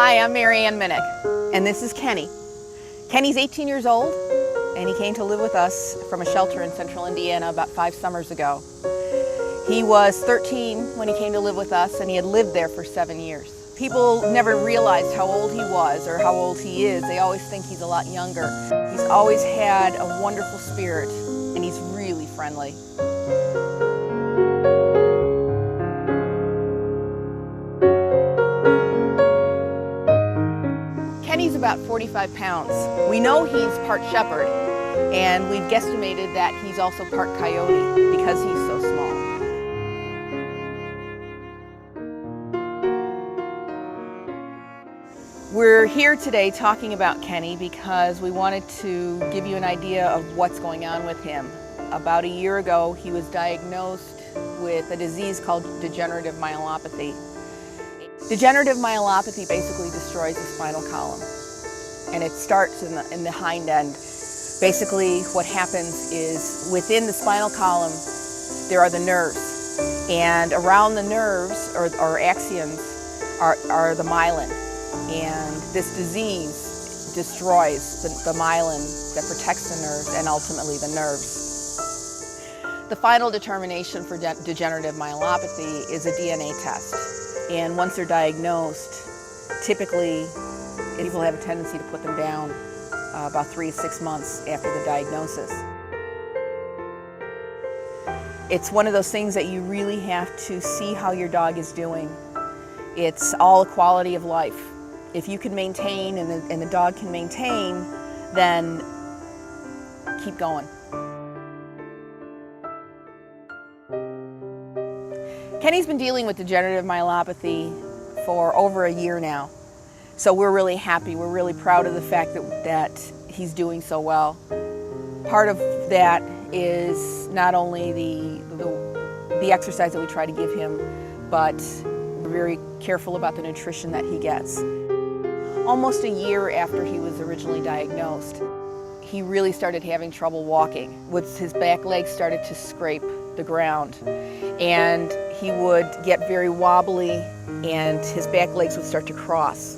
Hi, I'm Mary Ann Minnick, and this is Kenny. Kenny's 18 years old, and he came to live with us from a shelter in central Indiana about 5 summers ago. He was 13 when he came to live with us, and he had lived there for 7 years. People never realized how old he was or how old he is. They always think he's a lot younger. He's always had a wonderful spirit, and he's really friendly. Kenny's about 45 pounds. We know he's part shepherd, and we've guesstimated that he's also part coyote because he's so small. We're here today talking about Kenny because we wanted to give you an idea of what's going on with him. About a year ago, he was diagnosed with a disease called degenerative myelopathy. Degenerative myelopathy basically destroys the spinal column, and it starts in the hind end. Basically, what happens is within the spinal column, there are the nerves, and around the nerves, or axons, are the myelin. And this disease destroys the myelin that protects the nerves and ultimately the nerves. The final determination for degenerative myelopathy is a DNA test. And once they're diagnosed, typically people have a tendency to put them down about 3 to 6 months after the diagnosis. It's one of those things that you really have to see how your dog is doing. It's all quality of life. If you can maintain and the dog can maintain, then keep going. Kenny's been dealing with degenerative myelopathy for over a year now. So we're really happy. We're really proud of the fact that he's doing so well. Part of that is not only the exercise that we try to give him, but we're very careful about the nutrition that he gets. Almost a year after he was originally diagnosed, he really started having trouble walking. His back legs started to scrape the ground, and he would get very wobbly, and his back legs would start to cross.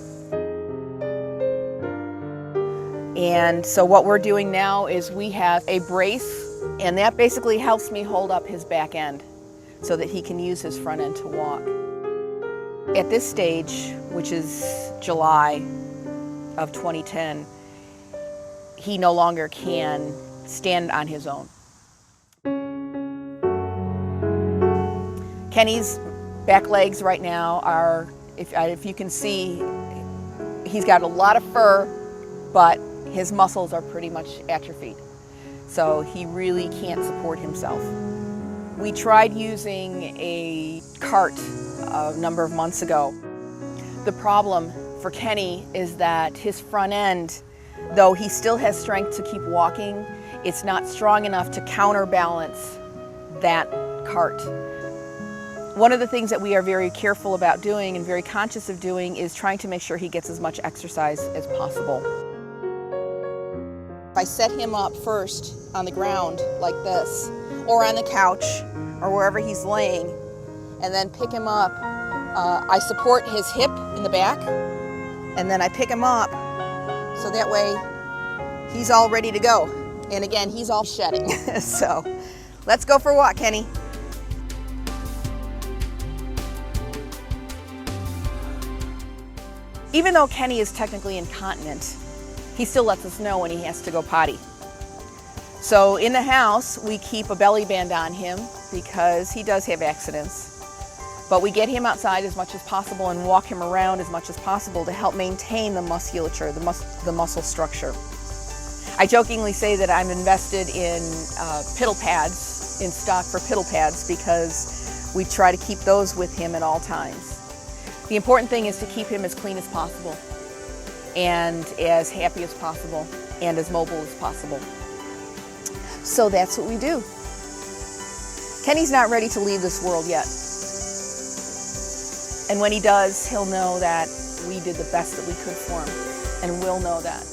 And so what we're doing now is we have a brace, and that basically helps me hold up his back end so that he can use his front end to walk. At this stage, which is July of 2010, he no longer can stand on his own. Kenny's back legs right now are, if you can see, he's got a lot of fur, but his muscles are pretty much atrophied. So he really can't support himself. We tried using a cart a number of months ago. The problem for Kenny is that his front end, though he still has strength to keep walking, it's not strong enough to counterbalance that cart. One of the things that we are very careful about doing and very conscious of doing is trying to make sure he gets as much exercise as possible. If I set him up first on the ground like this, or on the couch, or wherever he's laying, and then pick him up, I support his hip in the back, and then I pick him up so that way he's all ready to go. And again, he's all shedding. So let's go for a walk, Kenny. Even though Kenny is technically incontinent, he still lets us know when he has to go potty. So in the house, we keep a belly band on him because he does have accidents. But we get him outside as much as possible and walk him around as much as possible to help maintain the musculature, the muscle structure. I jokingly say that I'm invested in piddle pads, in stock for piddle pads, because we try to keep those with him at all times. The important thing is to keep him as clean as possible, and as happy as possible, and as mobile as possible. So that's what we do. Kenny's not ready to leave this world yet. And when he does, he'll know that we did the best that we could for him, and will know that.